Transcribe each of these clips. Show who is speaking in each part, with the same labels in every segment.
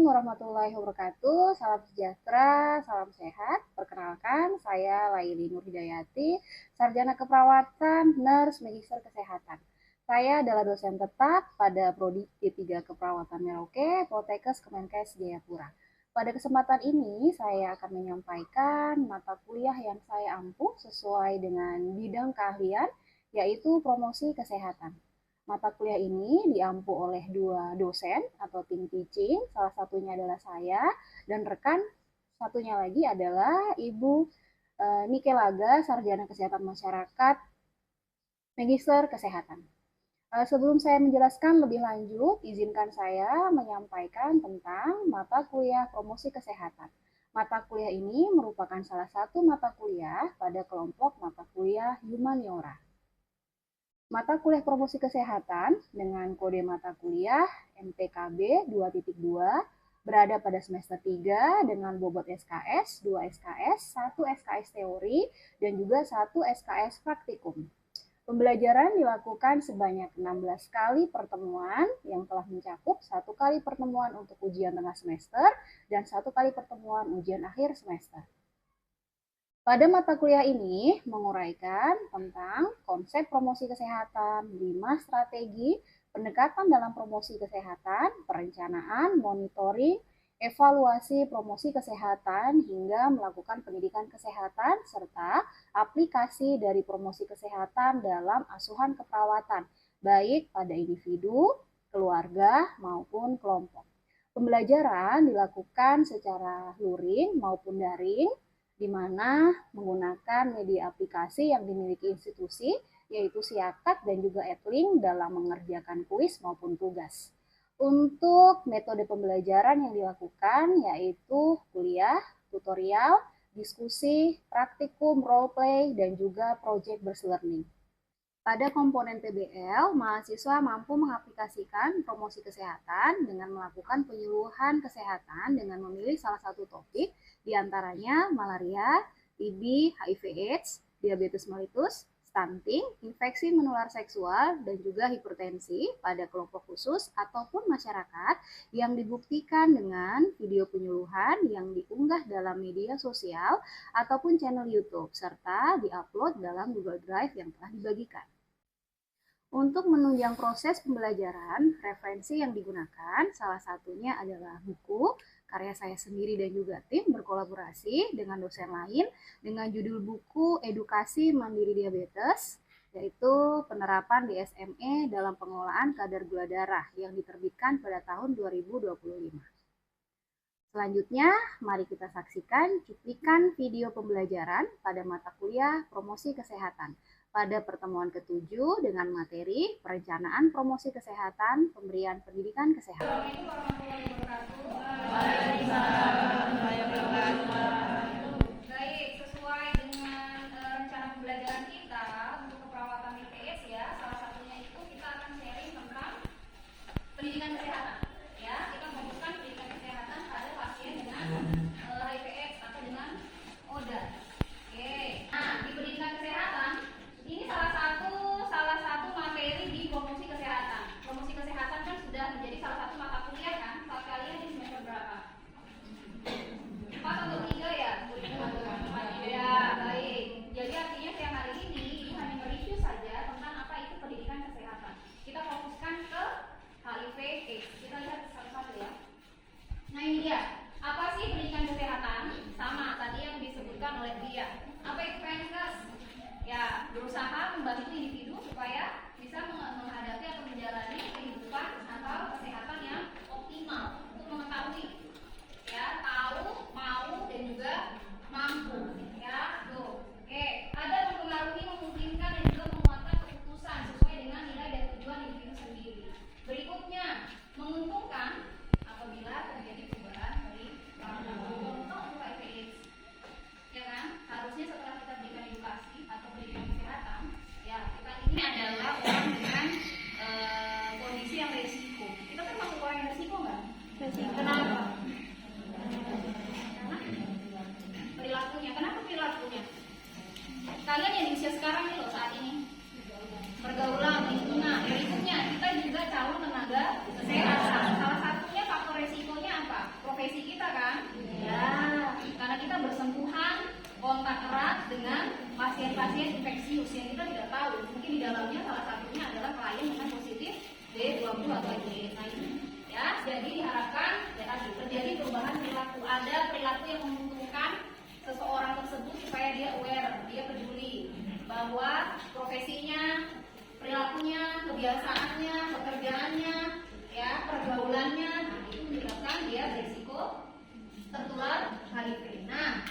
Speaker 1: warahmatullahi wabarakatuh. Salam sejahtera, salam sehat. Perkenalkan, saya Laili Nur Hidayati, Sarjana Keperawatan, Nurse Magister Kesehatan. Saya adalah dosen tetap pada Prodi D3 Keperawatan Merauke, Poltekkes Kemenkes Jayapura. Pada kesempatan ini, saya akan menyampaikan mata kuliah yang saya ampuh sesuai dengan bidang keahlian, yaitu promosi kesehatan. Mata kuliah ini diampu oleh dua dosen atau tim teaching, salah satunya adalah saya, dan rekan satunya lagi adalah Ibu Nike Laga, Sarjana Kesehatan Masyarakat, Magister Kesehatan. Sebelum saya menjelaskan lebih lanjut, izinkan saya menyampaikan tentang mata kuliah promosi kesehatan. Mata kuliah ini merupakan salah satu mata kuliah pada kelompok mata kuliah humaniora. Mata kuliah promosi kesehatan dengan kode mata kuliah MTKB 2.2 berada pada semester 3 dengan bobot SKS, 2 SKS, 1 SKS teori, dan juga 1 SKS praktikum. Pembelajaran dilakukan sebanyak 16 kali pertemuan yang telah mencakup 1 kali pertemuan untuk ujian tengah semester dan 1 kali pertemuan ujian akhir semester. Pada mata kuliah ini menguraikan tentang konsep promosi kesehatan, 5 strategi, pendekatan dalam promosi kesehatan, perencanaan, monitoring, evaluasi promosi kesehatan, hingga melakukan pendidikan kesehatan, serta aplikasi dari promosi kesehatan dalam asuhan keperawatan, baik pada individu, keluarga, maupun kelompok. Pembelajaran dilakukan secara luring maupun daring, di mana menggunakan media aplikasi yang dimiliki institusi, yaitu Siakat dan juga Edlink dalam mengerjakan kuis maupun tugas. Untuk metode pembelajaran yang dilakukan yaitu kuliah, tutorial, diskusi, praktikum, role play, dan juga project based learning. Pada komponen PBL, mahasiswa mampu mengaplikasikan promosi kesehatan dengan melakukan penyuluhan kesehatan dengan memilih salah satu topik, diantaranya malaria, TB, HIV/AIDS, diabetes mellitus, stunting, infeksi menular seksual, dan juga hipertensi pada kelompok khusus ataupun masyarakat yang dibuktikan dengan video penyuluhan yang diunggah dalam media sosial ataupun channel YouTube, serta diupload dalam Google Drive yang telah dibagikan. Untuk menunjang proses pembelajaran, referensi yang digunakan salah satunya adalah buku, karya saya sendiri dan juga tim berkolaborasi dengan dosen lain dengan judul buku Edukasi Mandiri Diabetes, yaitu penerapan DSME dalam pengelolaan kadar gula darah yang diterbitkan pada tahun 2025. Selanjutnya, mari kita saksikan cuplikan video pembelajaran pada mata kuliah promosi kesehatan pada pertemuan ke-7 dengan materi perencanaan promosi kesehatan, pemberian pendidikan kesehatan.
Speaker 2: Baik, sesuai dengan rencana pembelajaran kita untuk keperawatan IPS ya, salah satunya itu kita akan sharing tentang pendidikan kesehatan. Ya, kita fokuskan pendidikan kesehatan pada pasien dengan HIV/AIDS atau dengan ODA. Oke, nah di pendidikan kesehatan ini salah satu materi di promosi kesehatan. Promosi kesehatan kan sudah menjadi salah satu mata kuliah kan saat kalian di semester berapa? 4 atau 3 ya? Ya, baik. Jadi artinya siang hari ini hanya mereview saja tentang apa itu pendidikan kesehatan. Kita fokuskan ke HIV/AIDS. Kita lihat satu-satu ya. Nah ini dia. Apa sih pendidikan kesehatan? Sama tadi yang disebutkan oleh dia. Apa itu PNKes? Ya, berusaha membantu individu supaya bisa menghadapi atau menjalani kehidupan atau kesehatan yang optimal untuk mengetahui ya, tahu, mau, dan juga mampu ya, tuh. Oke, ada mempengaruhi, memungkinkan, dan juga menguatkan keputusan sesuai dengan nilai dan tujuan individu sendiri. Berikutnya, menguntungkan apabila terjadi perubahan dari contoh HIV/AIDS ya kan, harusnya setelah kita berikan edukasi atau pendidikan kesehatan ya, kita ini adalah orang dengan kondisi yang resiko. Kita kan masuk orang yang resiko nggak? Resiko. Kenapa? Karena perilakunya. Kenapa perilakunya? Kalian yang di usia sekarang nih loh, saat ini pergaulan, lingkungan, berikutnya kita juga calon tenaga kesehatan. Salah satunya faktor resikonya apa? kontak erat dengan pasien-pasien infeksius yang kita tidak tahu. Mungkin di dalamnya salah satunya adalah klien dengan positif D20 atau HIV. Nah ini ya, jadi diharapkan ya tadi terjadi perubahan perilaku. Ada perilaku yang menguntungkan seseorang tersebut supaya dia aware, dia peduli bahwa profesinya, perilakunya, kebiasaannya, pekerjaannya, ya pergaulannya, nah, itu menyebabkan dia berisiko tertular HIV. Nah,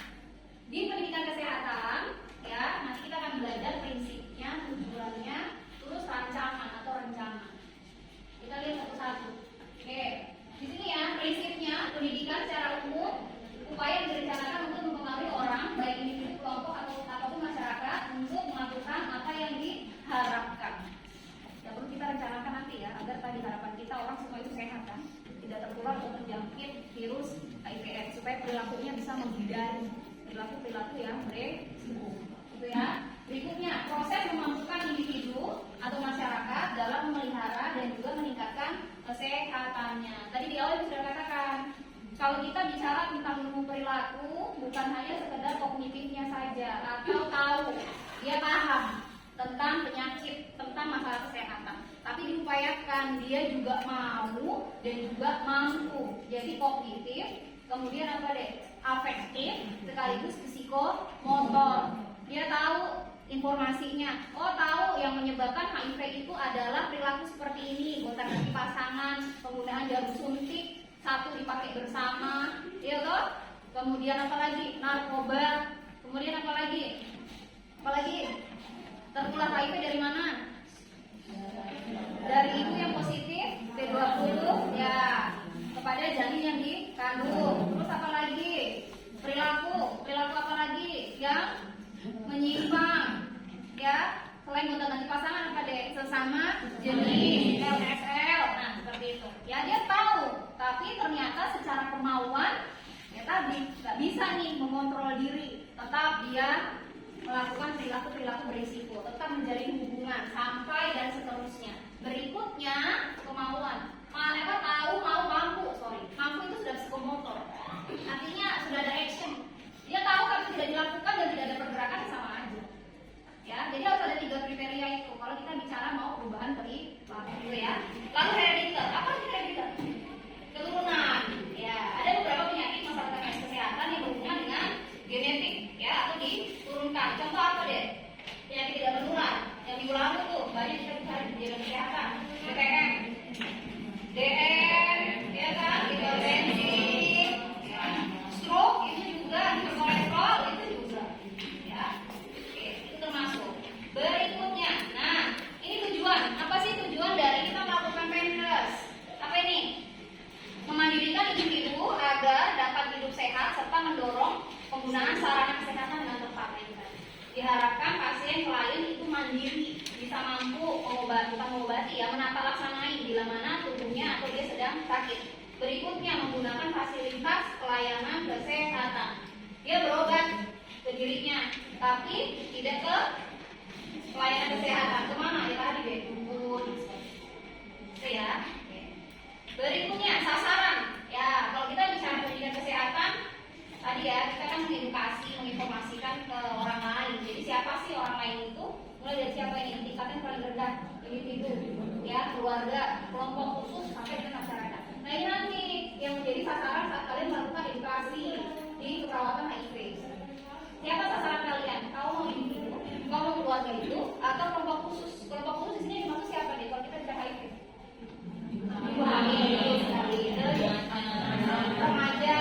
Speaker 2: di pendidikan kesehatan, ya nanti kita akan belajar prinsipnya, tujuannya, terus rancangan atau rencana. Kita lihat satu-satu. Oke, di sini ya prinsipnya pendidikan secara umum upaya yang direncanakan untuk mempengaruhi orang, baik individu, kelompok ataupun masyarakat untuk melakukan apa yang diharapkan. Ya perlu kita rencanakan nanti ya, agar tadi harapan kita orang semua itu sehat kan, tidak tertular atau terjangkit virus HIV/AIDS, supaya perilakunya bisa menghindari perilaku yang beresiko. Gitu ya. Berikutnya, proses memampukan individu atau masyarakat dalam memelihara dan juga meningkatkan kesehatannya. Tadi di awal sudah katakan, kalau kita bicara tentang ilmu perilaku, bukan hanya sekedar kognitifnya saja, atau tahu, dia paham tentang penyakit, tentang masalah kesehatan, tapi diupayakan dia juga mau dan juga mampu. Jadi kognitif, kemudian apa deh? Afektif, sekaligus psikomotor. Dia tahu informasinya. Oh, tahu yang menyebabkan HIV itu adalah perilaku seperti ini, gonta-ganti pasangan, penggunaan jarum suntik, satu dipakai bersama, ya toh? Kemudian apa lagi? Narkoba. Kemudian apa lagi? Tertular HIV dari mana? Dari ibu yang positif B20 ya, kepada janin yang dikandung. Terus apa lagi? Perilaku apa lagi yang menyimpang ya, selain gonta-ganti pasangan apa deh? Sesama jenis LSL. Nah seperti itu ya, dia tahu tapi ternyata secara kemauan ya tadi nggak bisa nih mengontrol diri, tetap dia melakukan perilaku berisiko, tetap menjalin hubungan sampai dan seterusnya. Berikutnya kemauan, mampu itu sudah psikomotor, artinya sudah ada action. Dia tahu tapi tidak dilakukan dan tidak ada pergerakan, sama aja. Ya, jadi harus ada 3 kriteria itu. Kalau kita bicara mau perubahan perilaku gitu ya. Lalu herediter, apa sih herediter? Keturunan. Ya, ada beberapa penyakit masalah kesehatan yang berhubungan dengan genetik, ya, atau diturunkan. Contoh apa deh? Penyakit tidak menular. Yang minggu lalu tuh banyak kita bicara di jalan kesehatan. BTM, DM, ya kan, hipertensi, stroke itu juga, hiperkolesterol itu juga, ya. Oke, itu termasuk. Berikutnya, nah ini tujuan. Apa sih tujuan dari kita melakukan Menkes? Apa ini? Memandirikan individu agar dapat hidup sehat serta mendorong penggunaan sarana kesehatan dengan tepat. Diharapkan pasien klien itu mandiri, bisa mampu mengobati ya, menata laksanai bila mana tubuhnya atau dia sedang sakit. Berikutnya menggunakan fasilitas pelayanan kesehatan. Dia berobat ke dirinya, tapi tidak ke pelayanan kesehatan. Kemana? Ya tadi deh, dukun. Itu ya. Berikutnya sasaran. Ya, kalau kita bicara pendidikan kesehatan, tadi ya kita kan mengedukasi, menginformasikan ke orang lain. Jadi siapa sih orang lain itu? Mulai dari siapa ini? Tingkatnya paling rendah, individu, ya, keluarga, kelompok khusus, sampai ke masyarakat. Nah ini nanti yang menjadi sasaran saat kalian melakukan edukasi di keperawatan HIV. Siapa sasaran kalian? Kau mau individu, kau mau keluarga itu, atau kelompok khusus? Kelompok khusus di sini dimaksud siapa nih? Kalau kita bicara HIV, ibu hamil, remaja,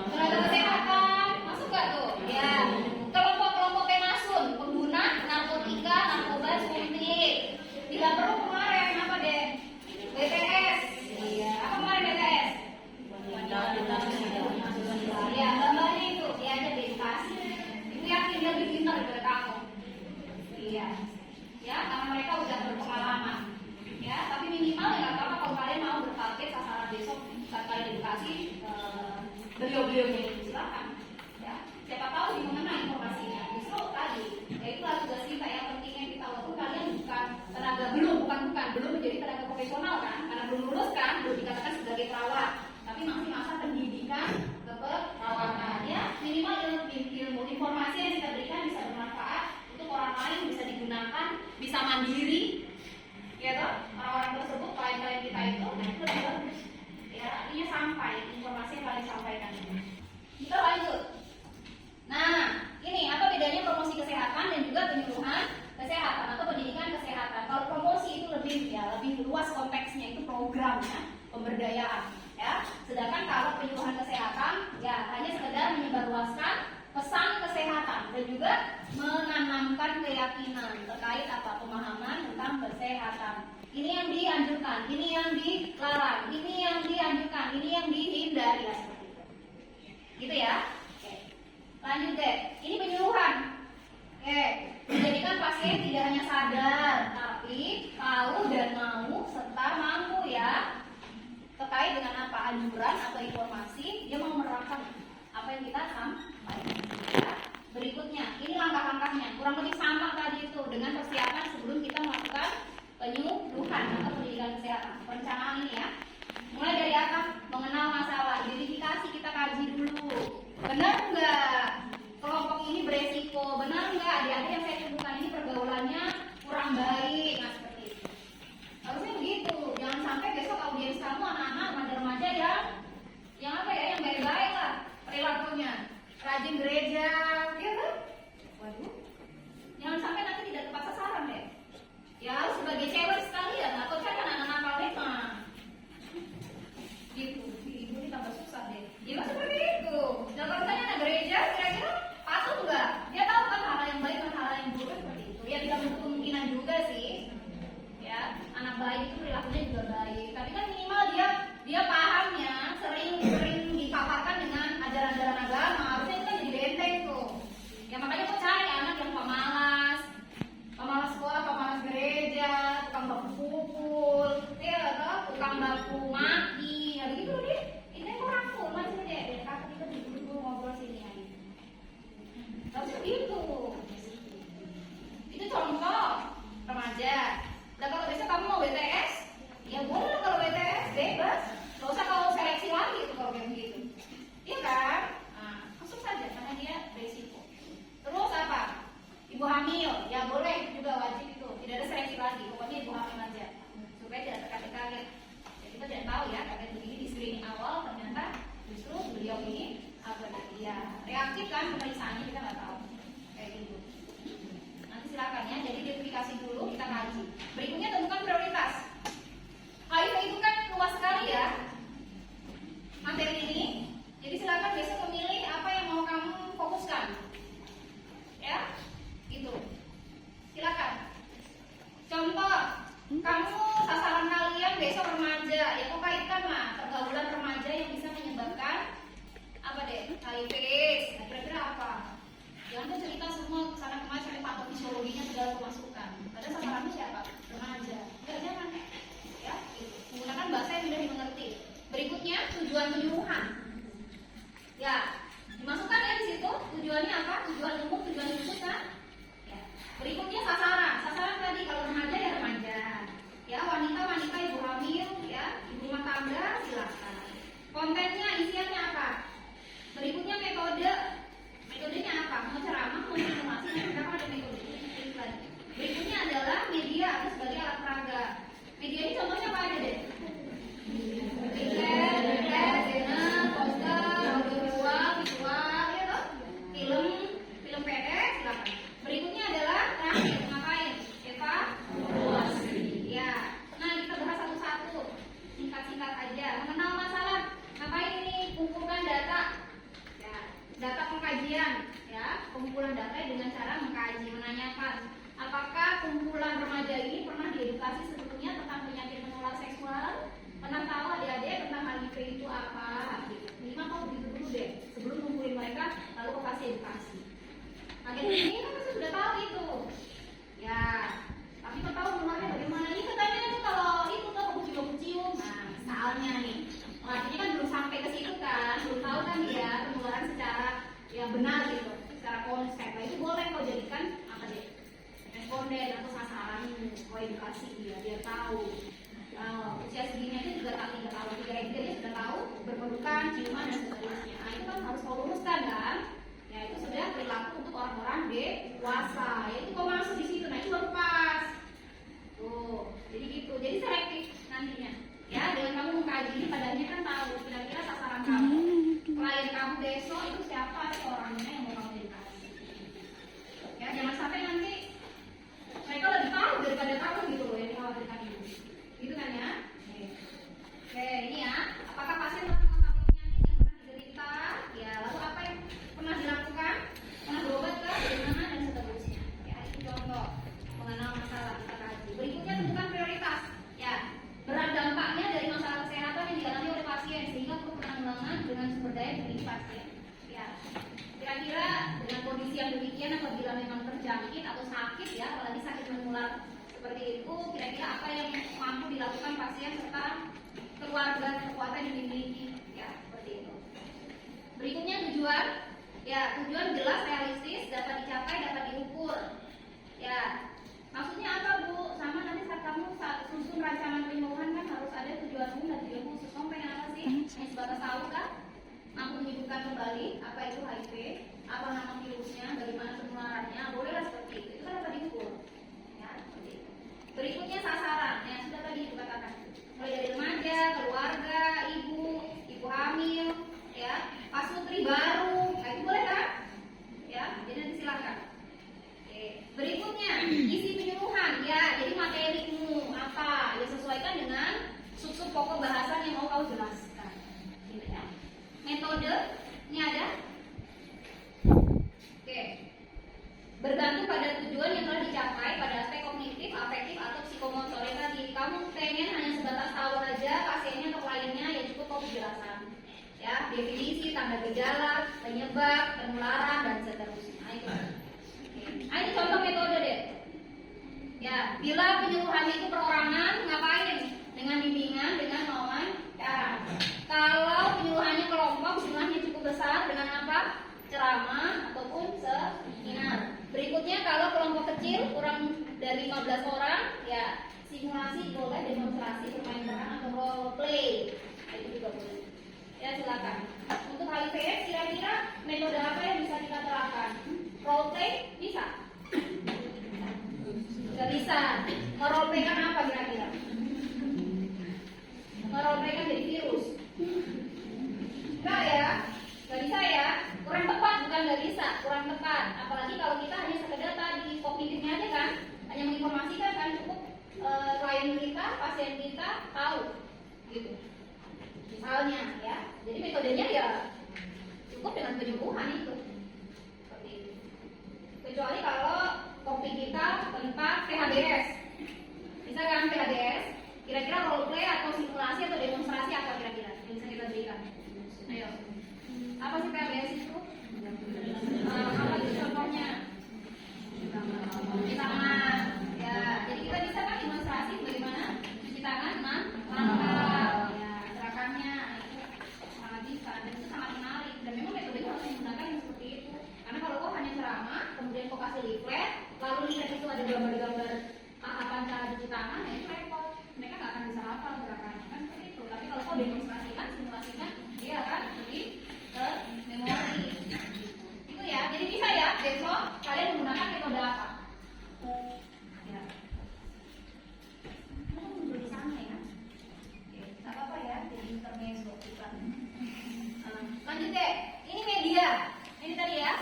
Speaker 2: tenaga kesehatan, masuk gak tuh? Ya, kelompok-kelompok pemasun, pengguna narkotika, narkoba, suntik. Tidak perlu kemarin apa deh? BTS. Iya. Apa kemarin BTS? Ya, dan juga menanamkan keyakinan terkait apa pemahaman tentang kesehatan. Ini yang dianjurkan, ini yang dilarang, ini yang dianjurkan, ini yang dihindari ya, seperti itu. Gitu ya. Oke. Lanjut deh. Ini penyuluhan. Oke. Menjadikan pasien tidak hanya sadar, tapi tahu dan mau serta mampu ya terkait dengan apa anjuran atau informasi dia mau menerapkan apa yang kita sampaikan. Ya. Berikutnya, ini langkah-langkahnya kurang lebih sama tadi itu dengan persiapan sebelum kita melakukan penyuluhan atau pendidikan kesehatan. Perencanaan ini ya. Mulai dari apa? Mengenal masalah, identifikasi kita kaji dulu. Benar enggak kelompok ini beresiko? Benar enggak adik-adik yang saya sebutkan ini pergaulannya kurang baik? Nah seperti itu. Harusnya begitu. Jangan sampai besok audiens kamu anak-anak remaja-remaja yang apa ya, yang baik-baik lah perilakunya, rajin gereja, ya kan? Waduh, jangan sampai nanti tidak tepat sasaran deh. Ya harus sebagai cewek sekalian atau cari anak-anak nakal memang. Gitu, ibu ini tambah susah deh. Ya seperti itu. Dan kalau misalnya anak gereja, kira-kira patuh nggak? Dia tahu kan hal yang baik dan hal yang buruk seperti itu. Ya tidak menutup kemungkinan juga sih. Ya, anak baik itu perilakunya juga baik. Tapi kan minimal dia pahamnya sering dipaparkan dengan ajaran-ajaran agama. Harusnya itu kan jadi benteng tuh. Ya makanya kok cari anak yang pemalas sekolah, pemalas gereja, tukang baku pukul, ya atau tukang baku maki, ya begitu deh. Ini kok rangkul masih deh. Kakak kita dulu ngobrol sini aja. Harusnya gitu. Itu contoh remaja. Dan kalau besok kamu mau BTS, ya boleh kalau BTS bebas. Gak usah kalau seleksi lagi itu kalau kayak begitu. Iya kan? Nah, masuk saja karena dia berisiko. Terus apa? Ibu hamil, ya boleh juga wajib itu. Tidak ada seleksi lagi, pokoknya ibu hamil aja. Supaya tidak terkaget-kaget. Ya, kita tidak tahu ya, kaget begini di screening awal ternyata justru beliau ini apa ya reaktif kan pemeriksaannya kita nggak tahu. Kayak gitu. Nanti silakan ya, jadi identifikasi dulu kita kaji. Berikutnya tentukan prioritas. HIV itu kan luas sekali ya materi ini. Jadi silakan besok memilih apa yang mau kamu fokuskan. Ya, itu. Silakan. Contoh, kamu sasaran kalian besok remaja, ya kok kaitkan lah pergaulan remaja yang bisa menyebabkan apa deh? HIV. Nah, kira-kira apa? Jangan tuh cerita semua kesana kemari sampai patofisiologinya segala pemasukan. Padahal sasarannya siapa? Remaja. Enggak, jangan. Ya, gitu. Menggunakan bahasa yang mudah dimengerti. Berikutnya tujuan penyuluhan. Ya, dimasukkan ya di situ. Tujuannya apa? Tujuan umum, tujuan khusus kan? Ya. Berikutnya sasaran. Sasaran tadi kalau remaja ya remaja. Ya, wanita-wanita ibu hamil, ya, ibu rumah tangga silakan. Kontennya, isiannya apa? Berikutnya metode. Metodenya apa? Mau ceramah, mau informasi, kenapa ada metode? Berikutnya adalah media atau sebagai alat peraga. Media ini contohnya apa aja deh? Poster, audiovisual, visual, ya toh? Film pendek, silakan. Berikutnya adalah terakhir ngapain? Evaluasi. Ya. Nah kita bahas satu-satu, singkat-singkat aja. Mengenal masalah. Ngapain ini? Kumpulkan data. Ya. Data pengkajian. Ya. Pengumpulan data dengan cara mengkaji, menanyakan. Apakah kumpulan remaja ini pernah diedukasi sebelumnya tentang penyakit menular seksual? Pernah tahu adik-adik tentang HIV itu apa? Minimal tahu begitu dulu deh sebelum ngumpulin mereka lalu kau kasih edukasi. Agen ini kan pasti sudah tahu itu. Ya, tapi kau tahu menularnya bagaimana? Ini katanya tuh kalau itu tuh aku cium-cium. Nah, misalnya nih, artinya kan belum sampai ke situ kan, belum tahu kan dia penularan secara ya benar gitu, secara konsep. Nah, itu boleh kau jadikan apa deh? Responden atau sasaran kau edukasi dia tahu. Usia segini itu juga tidak tahu, 3 dia sudah tahu berpelukan, ciuman dan seterusnya. Nah itu kan harus kau luruskan kan? Ya itu sudah perilaku untuk orang-orang dewasa. Ya itu kau masuk di situ, nah itu baru pas. Tuh, jadi gitu, jadi selektif nantinya. Ya dengan kamu mengkaji ini padanya kan tahu kira-kira sasaran kamu, klien kamu besok itu siapa sih orangnya yang mau kamu edukasi. Ya jangan sampai nanti mereka lebih tahu daripada kamu gitu loh yang dikhawatirkan itu. Gitu kan ya? Oke, ini ya. Apakah pasien telah mengetahui penyakit yang pernah diderita? Ya, lalu apa yang menular seperti itu, kira-kira apa yang mampu dilakukan pasien serta keluarga kekuatan yang dimiliki, ya seperti itu. Berikutnya tujuan, ya tujuan jelas, realistis, dapat dicapai, dapat diukur. Ya, maksudnya apa Bu? Sama nanti saat kamu susun rancangan penyembuhan kan harus ada tujuan umum dan tujuan khusus. Kamu pengen apa sih? Hanya sebatas tahu kan? Mampu menghidupkan kembali apa itu HIV, apa nama virusnya, bagaimana penularannya, bolehlah seperti itu. Itu kan dapat diukur. Ya, seperti itu. Berikutnya sasaran, yang sudah tadi dikatakan. Mulai dari remaja, keluarga, ibu hamil, ya, pasutri baru, nah, itu boleh kan? Ya, jadi nanti silakan. Oke. Berikutnya isi penyuluhan, ya, jadi materimu apa, ya sesuaikan dengan sub-sub pokok bahasan yang mau kau jelaskan. Gitu ya. Metode, ini ada. Oke. Bergantung pada tujuan yang telah dicapai pada aspek kognitif, afektif atau psikomotorik tadi. Kamu pengen hanya sebatas tahu aja pasiennya atau kliennya, ya cukup kau penjelasan. Ya, definisi, tanda gejala, penyebab, penularan dan seterusnya. Nah, itu. Nah, ini contoh metode deh. Ya, bila penyuluhan itu perorangan, ngapain? Dengan bimbingan, dengan wawancara. Kalau penyuluhannya kelompok, jumlahnya cukup besar, dengan apa? Ceramah ataupun seminar. Berikutnya kalau kelompok kecil kurang dari 15 orang, ya simulasi boleh, demonstrasi bermain peran atau role play. Itu juga boleh. Ya silakan. Untuk HIV/AIDS kira-kira metode apa yang bisa kita terapkan? Role play bisa? Gak bisa. Role play kan apa kira-kira? Role play kan jadi virus. Enggak ya? Gak bisa ya? Kurang tepat, bukan gak bisa, kurang tepat. Apalagi kalau kita hanya sekedar tadi kognitifnya aja kan, hanya menginformasikan kan cukup klien kita, pasien kita tahu, gitu. Misalnya ya, jadi metodenya ya cukup dengan penyembuhan itu. Seperti itu. Kecuali kalau topik kita tentang PHBS, bisa kan PHBS? Kira-kira role play atau simulasi atau demonstrasi apa kira-kira yang bisa kita berikan? Ayo. Apa sih PHBS itu? Apa itu contohnya? Cuci tangan. Ya, jadi kita bisa kan demonstrasi bagaimana cuci tangan langkah. Ya, gerakannya itu sangat bisa dan itu sangat menarik. Dan memang metodenya harus menggunakan yang seperti itu. Karena kalau kau hanya ceramah, kemudian kau kasih leaflet, lalu lihat itu ada gambar-gambar tahapan cara cuci tangan, ya itu repot. Mereka nggak akan bisa hafal gerakannya kan seperti itu. Tapi kalau kau demonstrasikan, simulasikan, dia akan lebih memori. Itu ya, jadi bisa ya besok kalian menggunakan metode apa? Ya. Di sana ya. Oke, nggak apa-apa ya, jadi intermezzo kita. Lanjut deh, ini media. Ini tadi ya.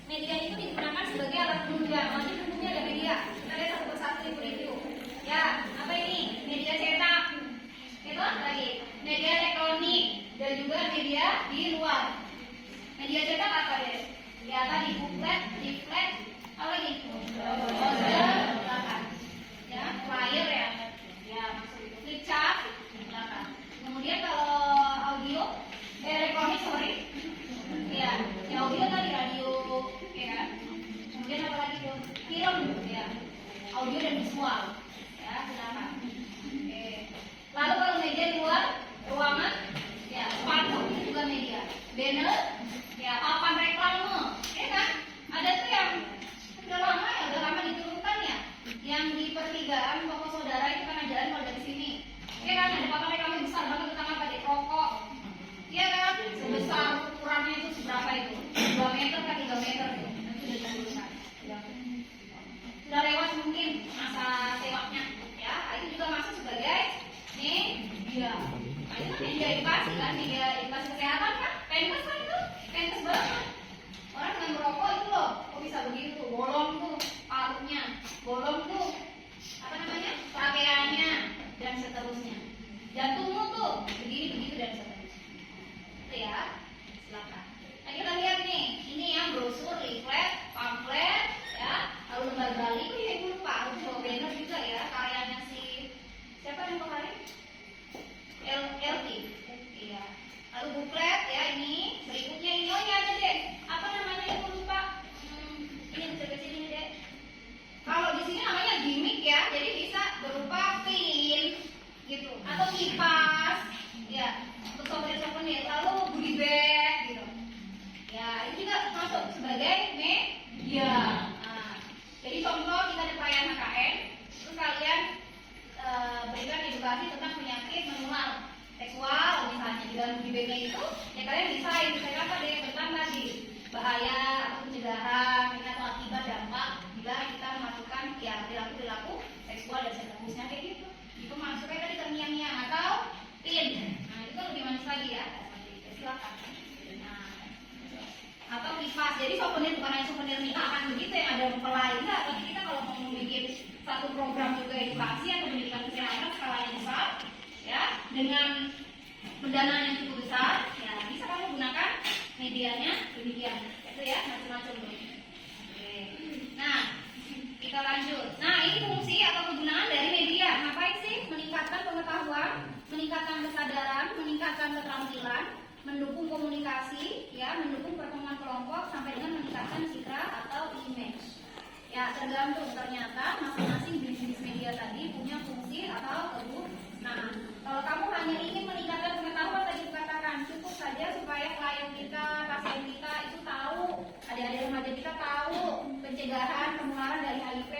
Speaker 2: Media itu digunakan sebagai alat penunjang. Nanti tentunya ada media. Kita lihat satu persatu ibu review. Ya, apa ini? Media cetak. Itu lagi. Media elektronik dan juga media di luar. Media cetak apa deh? Ya tadi buklet, leaflet, apa lagi? Poster, belakang. Ya, flyer ya. Ya, maksud itu. Flipchart, belakang. Kemudian kalau audio, elektronik sorry. Ya, audio tadi radio, ya kan? Kemudian apa lagi tuh? Film, ya. Audio dan visual. Ya, silakan. Oke. Lalu kalau media di luar ruangan, ya sepatu itu juga media. Banner, ya papan reklame, ya kan? Ada tuh yang udah lama diturunkan ya, yang di pertigaan toko saudara itu kan jalan kalau dari sini, ya kan? Ada papan reklame besar banget tentang apa deh? Rokok, ya kan? Sebesar ukurannya itu seberapa itu? 2 meter ke 3 meter tuh, itu sudah diturunkan. Sudah lewat mungkin masa sebagai media. Nah, jadi contoh kita ada perayaan HKN, terus kalian berikan edukasi tentang penyakit menular seksual misalnya di dalam BBK itu, ya kalian desain apa deh tentang tadi bahaya atau pencegahan atau akibat dampak bila kita melakukan ya perilaku seksual dan seterusnya kayak gitu. Itu masuknya tadi terngiang-ngiang atau tin. Nah itu kan lebih manis lagi ya. Silakan. Nah, atau kipas. Jadi souvenir bukan hanya souvenir nikahan begitu yang ada mempelai enggak, tapi kita kalau mau membuat satu program juga edukasi atau pendidikan kesehatan skala yang besar, ya dengan pendanaan yang cukup besar, ya bisa kamu gunakan medianya demikian. Itu ya macam-macam. Oke. Nah, kita lanjut. Nah, ini fungsi atau kegunaan dari media. Ngapain sih? Meningkatkan pengetahuan, meningkatkan kesadaran, meningkatkan keterampilan, mendukung komunikasi, ya, mendukung pertemuan kelompok sampai dengan meningkatkan citra atau image. Ya, tergantung ternyata masing-masing jenis media tadi punya fungsi atau kegunaan. Kalau kamu hanya ingin meningkatkan pengetahuan tadi dikatakan cukup saja supaya klien kita, pasien kita itu tahu, adik-adik remaja kita tahu pencegahan penularan dari HIV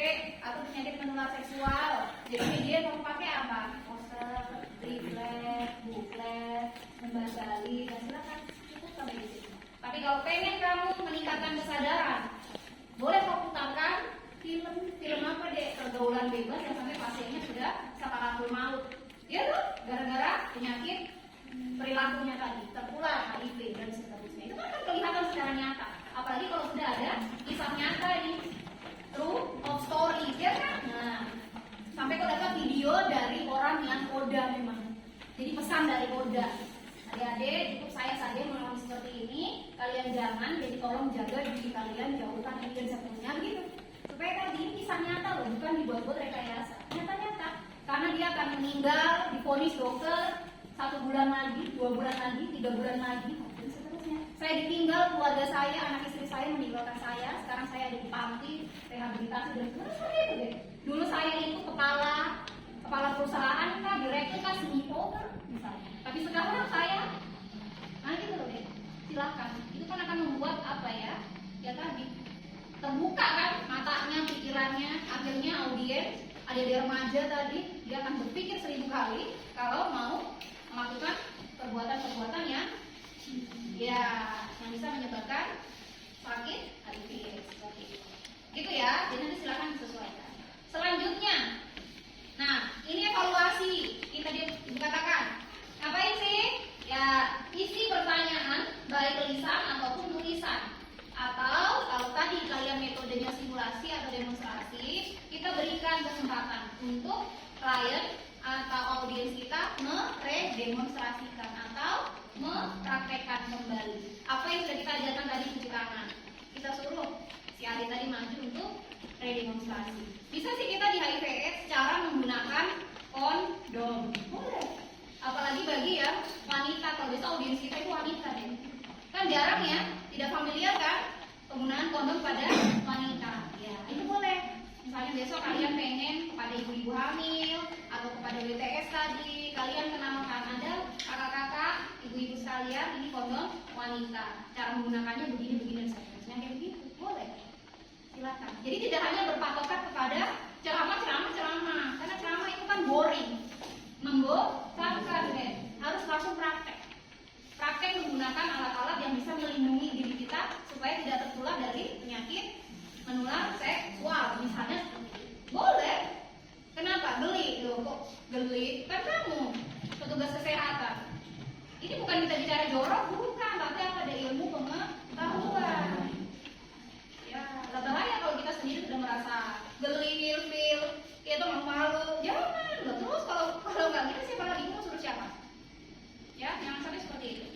Speaker 2: atau penyakit menular seksual. Jadi media kamu pakai apa? Poster, leaflet, booklet, membasali, dan silakan cukup sampai di situ. Tapi kalau pengen kamu meningkatkan kesadaran, boleh kau putarkan film apa deh, pergaulan bebas yang sampai pasiennya sudah sakaratul maut. Ya tuh, gara-gara penyakit perilakunya tadi tertular HIV dan seterusnya. Itu kan kelihatan secara nyata. Apalagi kalau sudah ada kisah nyata nih, true of story, ya kan? Nah, sampai kau dapat video dari orang yang koda memang. Jadi pesan dari koda. Adik-adik, cukup saya saja mengalami seperti ini. Kalian jangan, jadi tolong jaga diri kalian, jauhkan ini dan seterusnya begitu. Supaya tadi ini kisah nyata loh, bukan dibuat-buat rekayasa. Nyata-nyata. Karena dia akan meninggal, divonis dokter 1 bulan lagi, 2 bulan lagi, 3 bulan lagi, dan seterusnya. Saya ditinggal, keluarga saya, anak istri saya meninggalkan saya. Sekarang saya ada di panti, rehabilitasi dan seterusnya itu deh. Dulu saya itu kepala perusahaan, kan, direktur, kan, CEO, kan, misalnya. Tapi sekarang saya, nah gitu loh deh. Silakan. Itu kan akan membuat apa ya? Ya tadi terbuka kan matanya, pikirannya, akhirnya audiens, adik-adik remaja tadi dia akan berpikir 1000 kali kalau mau melakukan perbuatan-perbuatan yang bisa menyebabkan sakit HIV seperti itu. Gitu ya. Jadi nanti silakan disesuaikan. Selanjutnya, nah ini evaluasi. Ini tadi dikatakan. Ngapain sih? Ya, isi pertanyaan baik lisan ataupun tulisan. Atau kalau tadi kalian metodenya simulasi atau demonstrasi, kita berikan kesempatan untuk klien atau audiens kita meredemonstrasikan atau mempraktekkan kembali apa yang sudah kita ajarkan tadi cuci tangan. Kita suruh si adik tadi maju untuk redemonstrasi. Bisa sih kita di HIV/AIDS cara menggunakan kondom. Boleh. Apalagi bagi ya wanita, kalau bisa audiens kita itu wanita deh. Kan jarang ya, tidak familiar kan penggunaan kondom pada wanita. Ya, itu boleh. Misalnya besok kalian pengen kepada ibu-ibu hamil atau kepada WTS tadi, kalian kenalkan ada kakak-kakak, ibu-ibu sekalian, ini kondom wanita. Cara menggunakannya begini-begini dan seterusnya kayak begitu. Boleh. Silakan. Jadi tidak hanya berpatokan kepada ceramah, karena ceramah itu kan boring, membosankan deh. Harus langsung praktek. Praktek menggunakan alat-alat yang bisa melindungi diri kita supaya tidak tertular dari penyakit menular seksual. Misalnya, boleh. Kenapa? Geli. Loh, kok geli? Kan kamu petugas kesehatan. Ini bukan kita bicara jorok, bukan. Tapi ada ilmu pengetahuan. Ya, gak bahaya kalau kita sendiri sudah merasa geli, ilfil, itu malu. Jangan. Loh, terus kalau nggak gitu siapa lagi mau suruh siapa? Ya, jangan sampai seperti itu.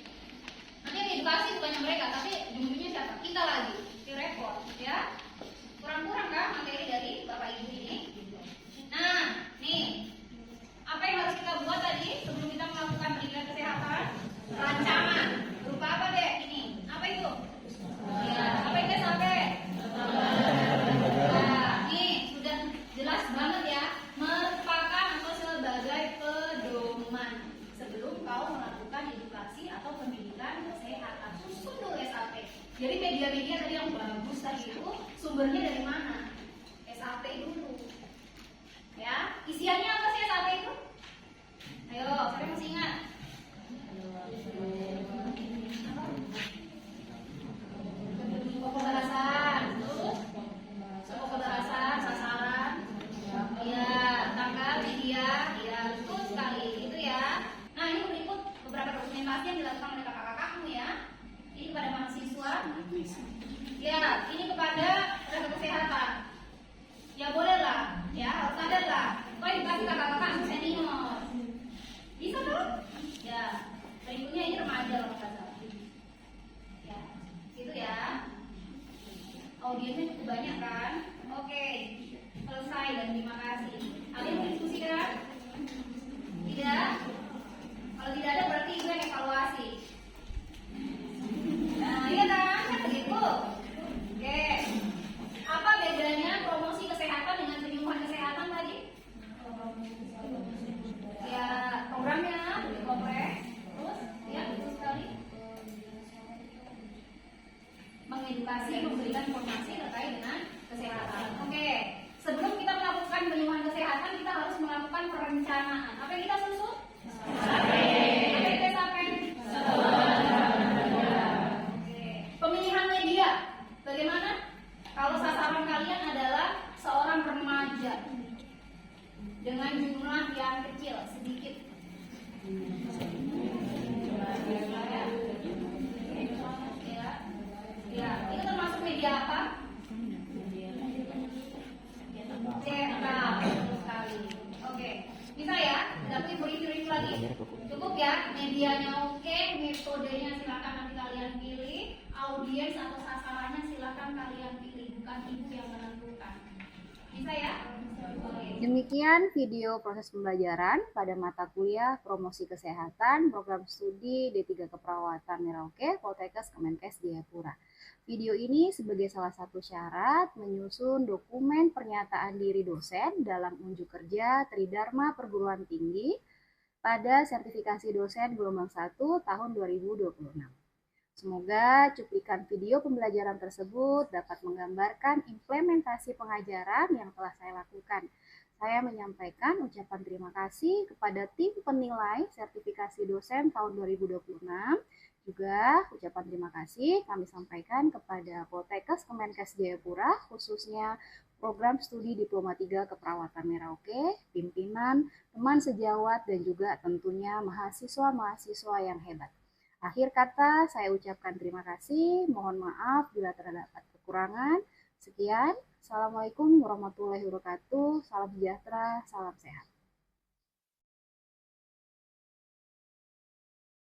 Speaker 2: Nanti yang edukasi bukannya mereka, tapi ujung-ujungnya siapa? Kita lagi, di report, ya. Kurang-kurang kan materi dari Bapak Ibu ini? Nah, nih, apa yang harus kita buat tadi sebelum kita melakukan pendidikan kesehatan? Rancangan media tadi yang bagus tadi itu sumbernya dari mana? SAP dulu. Ya, isiannya apa sih SAP itu? Ayo, siapa yang masih ingat? Pokok bahasan, terus pokok bahasan, sasaran, ya, tanggal, media, ya, betul sekali, itu ya. Nah, ini berikut beberapa dokumentasi yang dilakukan oleh kakak-kakakmu ya. Ini kepada mahasiswa, ya, ini kepada tenaga kesehatan. Ya bolehlah, ya harus ada lah. Kau dikasih kakak-kakak senior, bisa tuh? Ya, berikutnya ini remaja loh kakak. Ya, itu ya. Audiensnya cukup banyak kan? Oke, selesai dan terima kasih. Ada yang mau diskusikan? Tidak? Kalau tidak ada berarti itu yang evaluasi. Nah, iya kan begitu. Oke. Apa bedanya promosi kesehatan dengan penyuluhan kesehatan tadi? Ya, programnya lebih kompleks. Terus, ya betul sekali. Mengedukasi, memberikan informasi terkait dengan kesehatan. Oke, sebelum kita melakukan penyuluhan kesehatan, kita harus melakukan perencanaan. Apa yang kita susun? Apa yang kita sampai? Oke, pemilihan media. Bagaimana? Kalau sasaran kalian adalah seorang remaja dengan jumlah yang kecil, sedikit. Ya, itu termasuk media apa? Cetak, betul sekali. Oke, bisa ya? Tidak perlu review lagi. Cukup ya? Medianya oke, metodenya silakan nanti kalian pilih, audiens atau sasarannya silakan kalian pilih, bukan ibu yang menentukan. Bisa ya? Oke.
Speaker 1: Demikian video proses pembelajaran pada mata kuliah Promosi Kesehatan Program Studi D3 Keperawatan Merauke, Poltekkes Kemenkes Jayapura. Video ini sebagai salah satu syarat menyusun dokumen pernyataan diri dosen dalam unjuk kerja Tridharma Perguruan Tinggi pada sertifikasi dosen gelombang 1 tahun 2026. Semoga cuplikan video pembelajaran tersebut dapat menggambarkan implementasi pengajaran yang telah saya lakukan. Saya menyampaikan ucapan terima kasih kepada tim penilai sertifikasi dosen tahun 2026. Juga ucapan terima kasih kami sampaikan kepada Poltekkes Kemenkes Jayapura, khususnya Program Studi Diploma 3 Keperawatan Merauke, pimpinan, teman sejawat, dan juga tentunya mahasiswa-mahasiswa yang hebat. Akhir kata, saya ucapkan terima kasih. Mohon maaf bila terdapat kekurangan. Sekian. Assalamualaikum warahmatullahi wabarakatuh. Salam sejahtera, salam sehat.